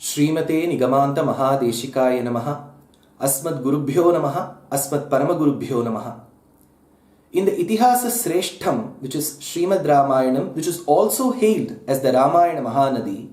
श्रीमते निगमान्त महादेशिकाय नमः. अस्मद्गुरुभ्यो नमः. अस्मत्परमगुरुभ्यो नमः. In the Itihasa Sreshtham, which is Srimad Ramayanam, which is also hailed as the Ramayana Mahanadi,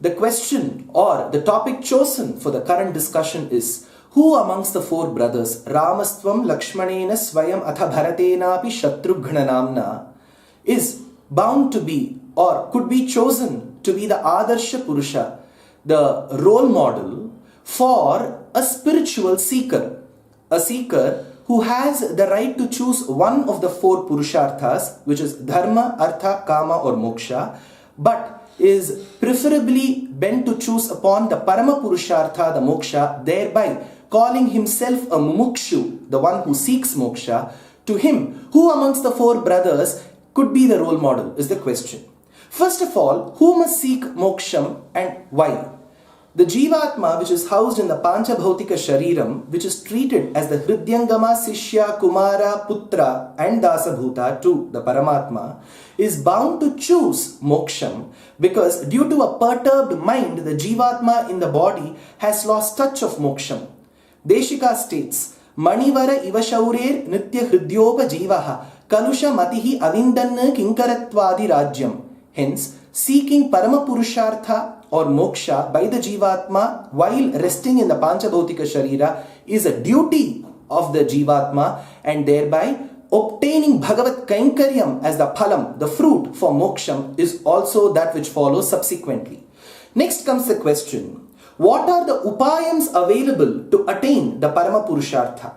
the question or the topic chosen for the current discussion is, who amongst the four brothers, Ramastvam Lakshmanena Swayam Atha Bharatenapi Shatrughna Namna, is bound to be or could be chosen to be the Adarsha Purusha, the role model for a spiritual seeker, a seeker who has the right to choose one of the four Purusharthas, which is Dharma, Artha, Kama or Moksha, but is preferably bent to choose upon the Parama Purushartha, the Moksha, thereby calling himself a Mumukshu, the one who seeks Moksha. To him, who amongst the four brothers could be the role model is the question. First of all, who must seek moksham and why? The Jivatma, which is housed in the Panchabhautika Shariram, which is treated as the Hridyangama, Sishya, Kumara, Putra and Dasabhuta to the Paramatma, is bound to choose moksham because due to a perturbed mind, the Jivatma in the body has lost touch of moksham. Deshika states, Manivara Ivashaurer Nitya Hridyopa Jivaha Kalusha Matihi Avindanna Kinkaratwadi Rajyam. Hence, seeking Parama Purushartha or Moksha by the Jivatma while resting in the Panchabhautika Sharira is a duty of the Jivatma, and thereby obtaining Bhagavat Kainkaryam as the Phalam, the fruit for Moksham, is also that which follows subsequently. Next comes the question, what are the upayams available to attain the Parama Purushartha?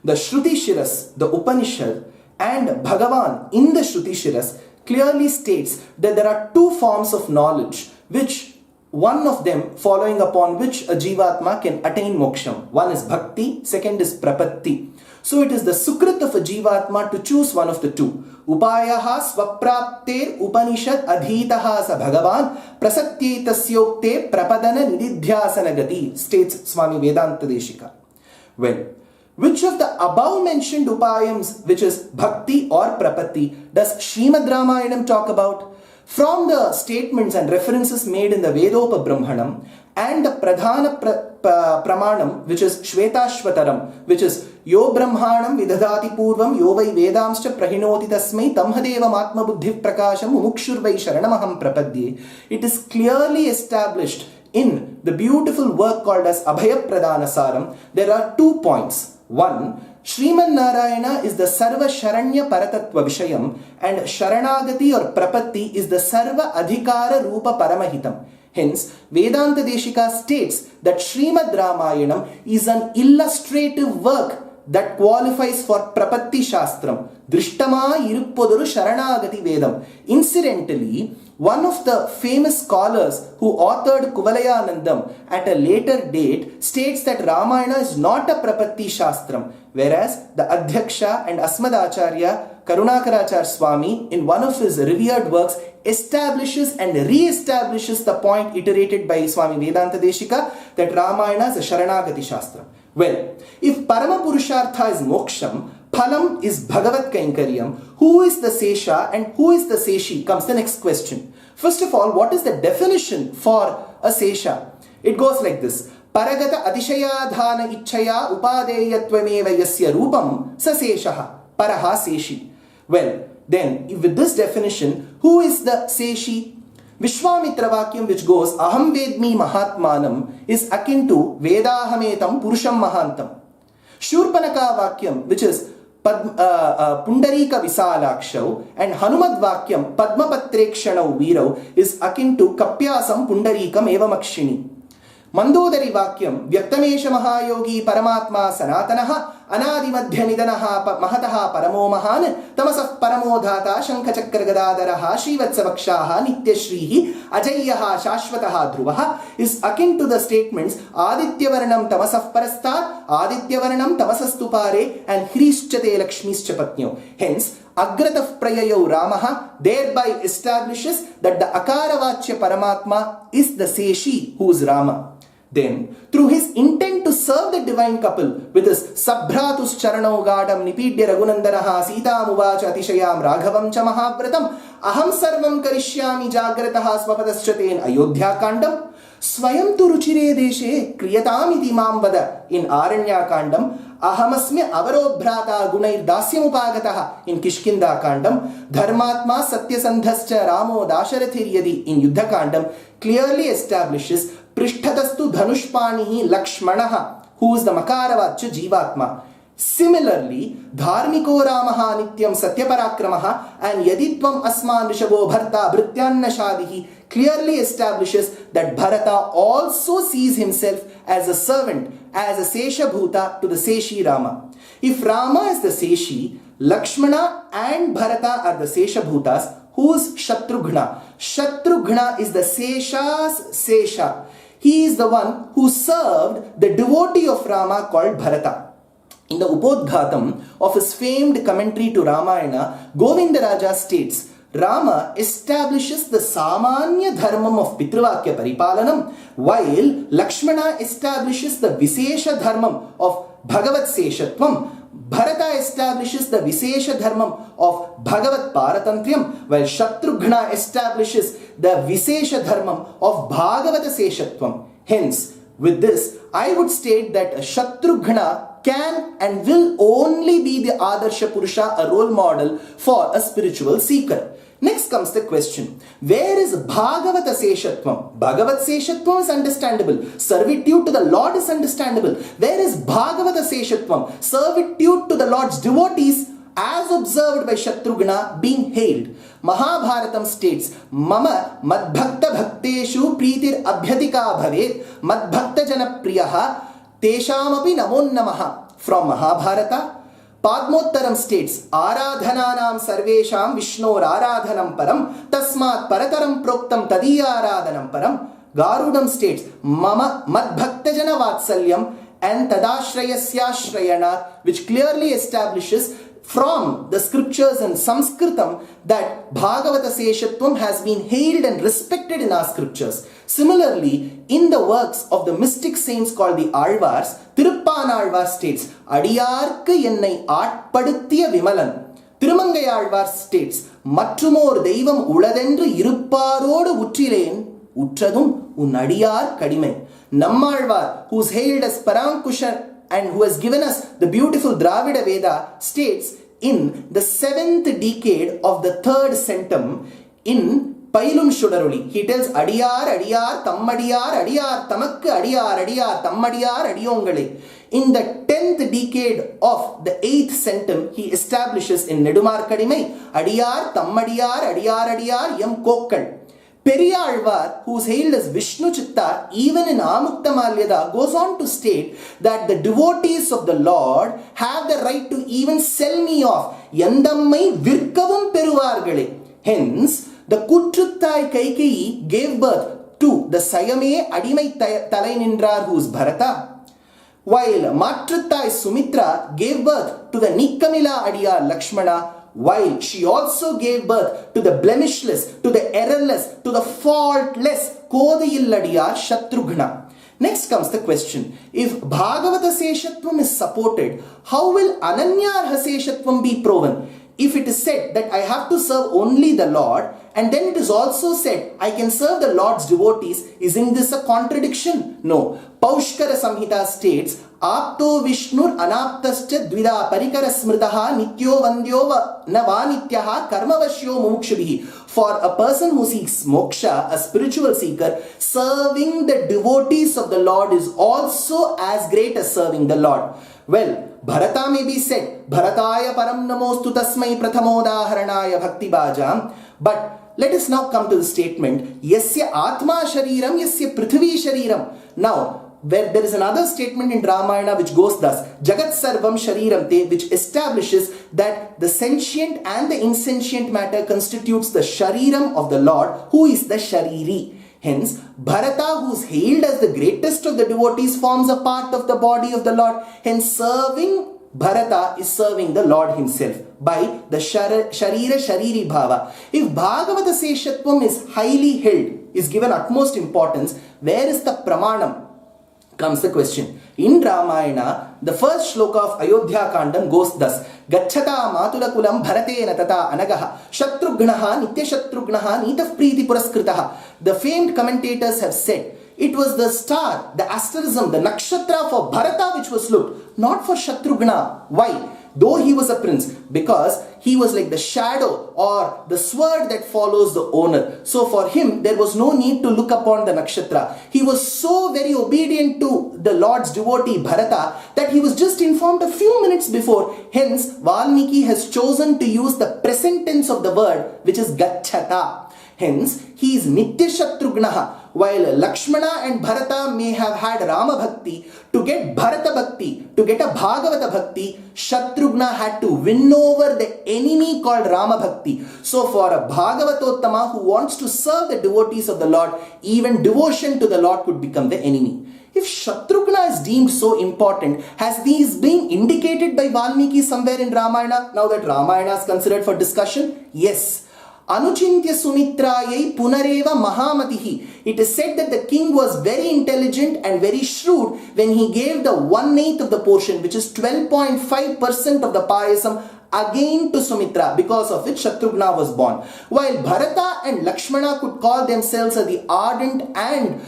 The Shruti Shiras, the Upanishad, and Bhagavan in the Shruti Shiras clearly states that there are two forms of knowledge, which one of them following upon which a Jivatma can attain moksham. One is bhakti, second is prapatti. So it is the sukrit of a Jivatma to choose one of the two. Upayaha swaprapter upanishad adhitaha sa bhagavan prasatyetasyokthe prapadana nididhyasana gati, states Swami Vedanta Deshika. Well, which of the above mentioned upayams, which is bhakti or prapatti, does Srimad Ramayanam talk about? From the statements and references made in the Vedopa Brahmanam and the Pradhana Pramanam, which is Shvetashvataram, which is Yo Brahmanam Vidadati Purvam Yo Vai Vedamscha Prahinoti Tasmai Tamhadevam Atma Buddhi Prakasham Mumukshur Vai Sharanamaham Prapadye, it is clearly established in the beautiful work called as Abhaya Pradhana Saram. There are 2 points. One, Sriman Narayana is the Sarva Sharanya Paratatva Vishayam, and Sharanagati or Prapatti is the Sarva Adhikara Rupa Paramahitam. Hence, Vedanta Deshika states that Srimad Ramayanam is an illustrative work that qualifies for Prapatti Shastram. Drishtama Iruppodaru Sharanagati Vedam. Incidentally, one of the famous scholars who authored Kuvalayanandam at a later date states that Ramayana is not a Prapatti Shastram, whereas the Adhyaksha and Asmadacharya Karunakaracharya Swami in one of his revered works establishes and re-establishes the point iterated by Swami Vedanta Deshika that Ramayana is a Sharanagati Shastram. Well, if Parama Purushartha is Moksham, Phalam is Bhagavat Kainkaryam, who is the Sesha and who is the Seshi, comes the next question. First of all, what is the definition for a Sesha? It goes like this. Paragata Atishayadhana Ichchaya Upadeyattvameva Yasya Rupam Sa Seshaha Paraha Seshi. Well, then, with this definition, who is the Seshi? Vishwamitra Vakyam, which goes Aham Vedmi Mahatmanam, is akin to Vedahametam Purusham Mahantam. Shurpanaka Vakyam, which is Pundarika Visalakshav, and Hanumad Vakyam Padmapatrekshanau Virau, is akin to Kapyasam Pundarikam Evamakshini. Mandodari Vakyam Vyaktamesha Mahayogi Paramatma Sanatanaha Anadimadhyanidanaha Mahataha Paramo Mahan Tamasaf Paramodhata Shankachakra Srivatsavakshaha Nityashrihi Ajayaha Shashvataha Dhruvaha is akin to the statements Adityavarnam Tamasaf Parastat Adityavarnam Tamasastupare and Hrischate Lakshmischapatnyo. Hence, Agrataf Prayayo Ramaha thereby establishes that the Akaravachya Paramatma is the Seshi who is Rama. Then, through his intent to serve the divine couple with his Sabhratus Charanau Gadam Nipidya Raghunandanaha Sita Muvacha Atishayam Raghavam Cha Mahavratam Aham Sarvam Karishyami Jagrataha Swapadaschaten Ayodhya Kandam. स्वयं तु रुचिरे देशे क्रियतामिति मां वद in Aranyakandam, Ahamasmi avarobrata gunairdasyamupagatah in Kishkinda Kandam, Dharmatma Satyasandhascha Ramo Dasharathiryadi in Yuddhakandam clearly establishes Prishtadastu Dhanushpanihi Lakshmanaha, who is the Makaravacha Jivatma. Similarly, Dharmiko Ramaha Nityam Satyaparakramaha and Yaditvam Asman Rishabho Bharta Bhrityanna Shadihi clearly establishes that Bharata also sees himself as a servant, as a Sesha Bhuta to the Seshi Rama. If Rama is the Seshi, Lakshmana and Bharata are the Sesha Bhutas. Who's Shatrughna? Shatrughna is the Sesha's Sesha. He is the one who served the devotee of Rama called Bharata. In the Upodghatam of his famed commentary to Ramayana, Govindaraja states, Rama establishes the Samanya Dharmam of Pitruvakya Paripalanam, while Lakshmana establishes the Visesha Dharmam of Bhagavat Seshatvam. Bharata establishes the Visesha Dharmam of Bhagavat Paratantriyam, while Shatrughna establishes the Visesha Dharmam of Bhagavata Seshatvam. Hence, with this, I would state that Shatrughna can and will only be the Adarsha Purusha, a role model for a spiritual seeker. Next comes the question, where is Bhagavata Seshatvam? Bhagavat Seshatvam is understandable. Servitude to the Lord is understandable. Where is Bhagavata Seshatvam? Servitude to the Lord's devotees as observed by Shatrughna being hailed. Mahabharatam states, Mama Madbhakta Bhakteshu Pritir Abhyatika Bhavet Madbhakta Jana Priyaha Teshamapi Namon Namaha. From Mahabharata, Padmottaram states, Aradhananam Sarvesham Vishnor Aradhanam Param Tasmat Parataram Proktam Tadiya Aradhanam Param. Garudam states, Mama Madbhakta Jana Vatsalyam and Tadashrayasya Shrayana, which clearly establishes from the scriptures in Sanskritam that Bhagavata Seshatvam has been hailed and respected in our scriptures. Similarly, in the works of the mystic saints called the Alvars, Tiruppanalvar states, Adiyarku ennai aatpaduthiya Vimalan. Tirumangai Alvar states, Mattrumor Deivam uladendru irupparodu uttiren, uttradum un adiyar kadimai. Nammalvar, who is hailed as Parankushar and who has given us the beautiful Dravida Veda, states in the 7th decade of the 3rd centum in Pailum Shudaruli, he tells Adiyar, Adiyar, Tammadiyar, Adiyar, Tamakku, Adiyar, Adiyar, Tammadiyar, Adiyongale. In the 10th decade of the 8th centum, he establishes in Nedumar Kadimai, Adiyar, Tammadiyar, Adiyar, Adiyar, Yam Kokkal. Periyalvar, who is hailed as Vishnu Chitta, even in Amukta Malyada, goes on to state that the devotees of the Lord have the right to even sell me off. Yandammai virkavum peruvargale. Hence, the Kutruttai Kaikeyi gave birth to the Sayame Adimai Talai Nindrar, who is Bharata, while Matruttai Sumitra gave birth to the Nikkamila Adiyar Lakshmana, while she also gave birth to the blemishless, to the errorless, to the faultless Kodayilladiyar Shatrughna. Next comes the question, if Bhagavata Seshatvam is supported, how will Ananyarha Seshatvam be proven? If it is said that I have to serve only the Lord, and then it is also said I can serve the Lord's devotees, isn't this a contradiction? No. Paushkara Samhita states, Apto Vishnur Anaptascha Dvida Parikara Smritaha Nityo Vandyo Navanityaha Karmavashyo Mumukshabihi. For a person who seeks moksha, a spiritual seeker, serving the devotees of the Lord is also as great as serving the Lord. Well, Bharata may be said, Bharataya Param Namostu Tasmai Prathamodaharanaya Bhakti Bhajam. But let us now come to the statement, Yasya Atma Shariram, Yasya Prithvi Shariram. Now, where there is another statement in Ramayana which goes thus, Jagat Sarvam Shariram Te, which establishes that the sentient and the insentient matter constitutes the Shariram of the Lord, who is the Shariri. Hence, Bharata, who is hailed as the greatest of the devotees, forms a part of the body of the Lord. Hence, serving Bharata is serving the Lord himself by the Sharira Shariri Bhava. If Bhagavata Seshatvam is highly held, is given utmost importance, where is the Pramanam? Comes the question. In Ramayana, the first shloka of Ayodhya Kandam goes thus, Gacchata matulakulam bharatena tata anagaha Shatrughnaha nitya Shatrughnaha nitaf priti puraskritaha. The famed commentators have said, It was the star, the asterism, the nakshatra for Bharata which was looked, not for Shatrughna. Why? Though he was a prince, because he was like the shadow or the sword that follows the owner. So for him, there was no need to look upon the nakshatra. He was so very obedient to the Lord's devotee Bharata that he was just informed a few minutes before. Hence, Valmiki has chosen to use the present tense of the word, which is gachata. Hence, he is Nitya Shatrughnaha. While Lakshmana and Bharata may have had Rama Bhakti, to get Bharata Bhakti, to get a Bhagavata Bhakti, Shatrughna had to win over the enemy called Rama Bhakti. So for a Bhagavatottama who wants to serve the devotees of the Lord, even devotion to the Lord could become the enemy. If Shatrughna is deemed so important, has these been indicated by Valmiki somewhere in Ramayana? Now that Ramayana is considered for discussion? Yes. Anuchintya Sumitrayai Punareva Mahamatihi. It is said that the king was very intelligent and very shrewd when he gave the 1/8 of the portion, which is 12.5% of the payasam, again to Sumitra, because of which Shatrughna was born. While Bharata and Lakshmana could call themselves the ardent and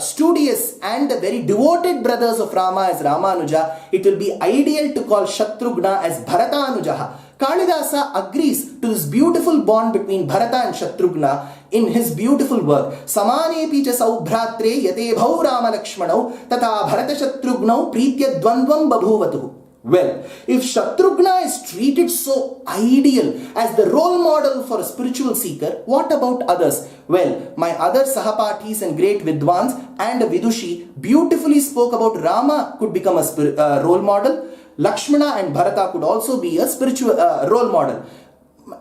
studious and the very devoted brothers of Rama as Ramanuja, it will be ideal to call Shatrughna as Bharatanujaha. Kalidasa agrees to this beautiful bond between Bharata and Shatrughna in his beautiful work. Samanepi cha saubhratre yate bhau Rama Lakshmanau tata Bharata Shatrughna Pritya Dvandvam Babhuvatuhu. Well, if Shatrughna is treated so ideal as the role model for a spiritual seeker, what about others? Well, my other Sahapatis and great Vidwans and Vidushi beautifully spoke about Rama could become a role model. Lakshmana and Bharata could also be a spiritual role model.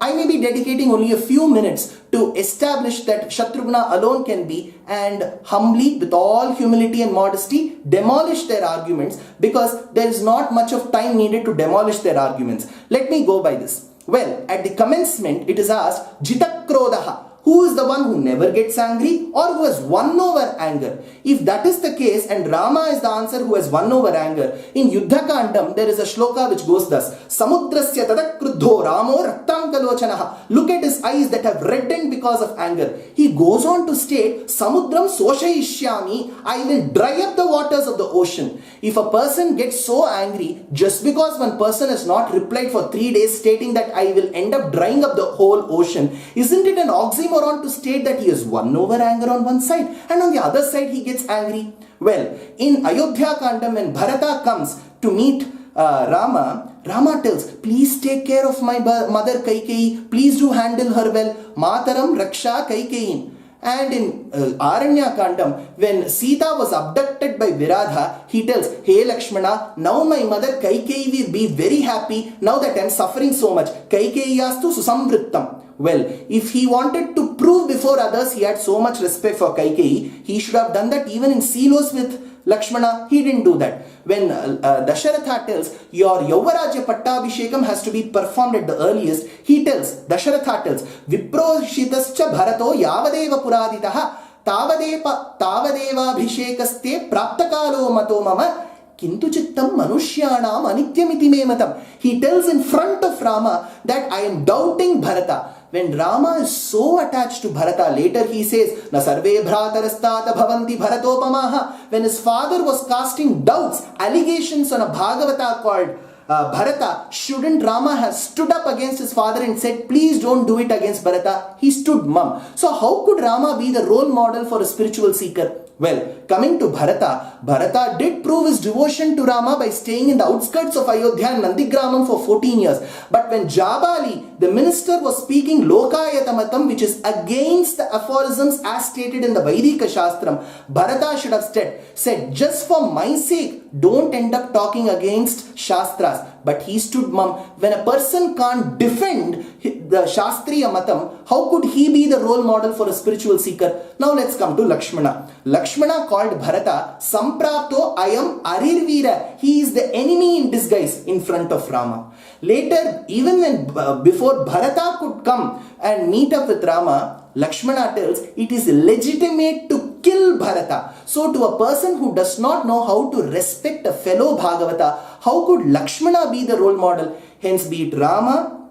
I may be dedicating only a few minutes to establish that Shatrughna alone can be, and humbly, with all humility and modesty, demolish their arguments, because there is not much of time needed to demolish their arguments. Let me go by this. Well, at the commencement, it is asked, Jitakrodaha. Who is the one who never gets angry or who has won over anger? If that is the case and Rama is the answer who has won over anger, in Yuddha Kandam there is a shloka which goes thus: Samudrasya tadakrudho Ramo raktankalochanaha. Look at his eyes that have reddened because of anger. He goes on to state, Samudram soshayishyami, I will dry up the waters of the ocean. If a person gets so angry just because one person has not replied for 3 days stating that I will end up drying up the whole ocean, isn't it an oxymoron to state that he has won over anger on one side and on the other side he gets angry? Well, in Ayodhya Kandam, when Bharata comes to meet Rama tells, please take care of my mother Kaikeyi, please do handle her well, Mataram Raksha Kaikeyin. And in Aranya Kandam, when Sita was abducted by Viradha, he tells, hey Lakshmana, now my mother Kaikeyi will be very happy now that I am suffering so much. Kaikeyastu susamvrittam. Well, if he wanted to prove before others he had so much respect for Kaikeyi, he should have done that even in Silos with Lakshmana. He didn't do that. When Dasharatha tells, your Yavarajya Pattabhishekam has to be performed at the earliest, Dasharatha tells, Viproshitascha Bharato Yavadeva Puraditaha Tavadeva Bhishekaste Praptakalo Mato Mama Kintu Chittam Manushyanam Anityamiti Me Matam. He tells in front of Rama that I am doubting Bharata. When Rama is so attached to Bharata, later he says, Na sarve bhratarastata bhavanti bharatopamaha. When his father was casting doubts, allegations on a Bhagavata called Bharata, shouldn't Rama have stood up against his father and said, please don't do it against Bharata? He stood mum. So how could Rama be the role model for a spiritual seeker? Well, coming to Bharata, Bharata did prove his devotion to Rama by staying in the outskirts of Ayodhya and Nandigramam for 14 years. But when Jabali, the minister, was speaking Lokayatamatam, which is against the aphorisms as stated in the Vaidika Shastram, Bharata should have said, just for my sake, don't end up talking against Shastras. But he stood mum. When a person can't defend the Shastriya Matam, how could he be the role model for a spiritual seeker? Now let's come to Lakshmana. Lakshmana called Bharata Samprapto Ayam Arirvira. He is the enemy in disguise in front of Rama. Later, even when before Bharata could come and meet up with Rama, Lakshmana tells it is legitimate to kill Bharata. So to a person who does not know how to respect a fellow Bhagavata, how could Lakshmana be the role model? Hence, be it Rama,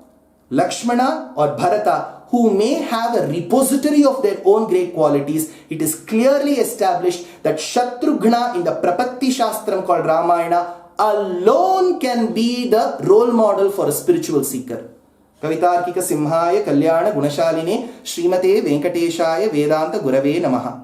Lakshmana or Bharata, who may have a repository of their own great qualities, it is clearly established that Shatrughna in the Prapatti Shastram called Ramayana alone can be the role model for a spiritual seeker. Kavitarkika Simhaya Kalyana Gunashaline Srimate Venkateshaya Vedanta Gurave Namaha.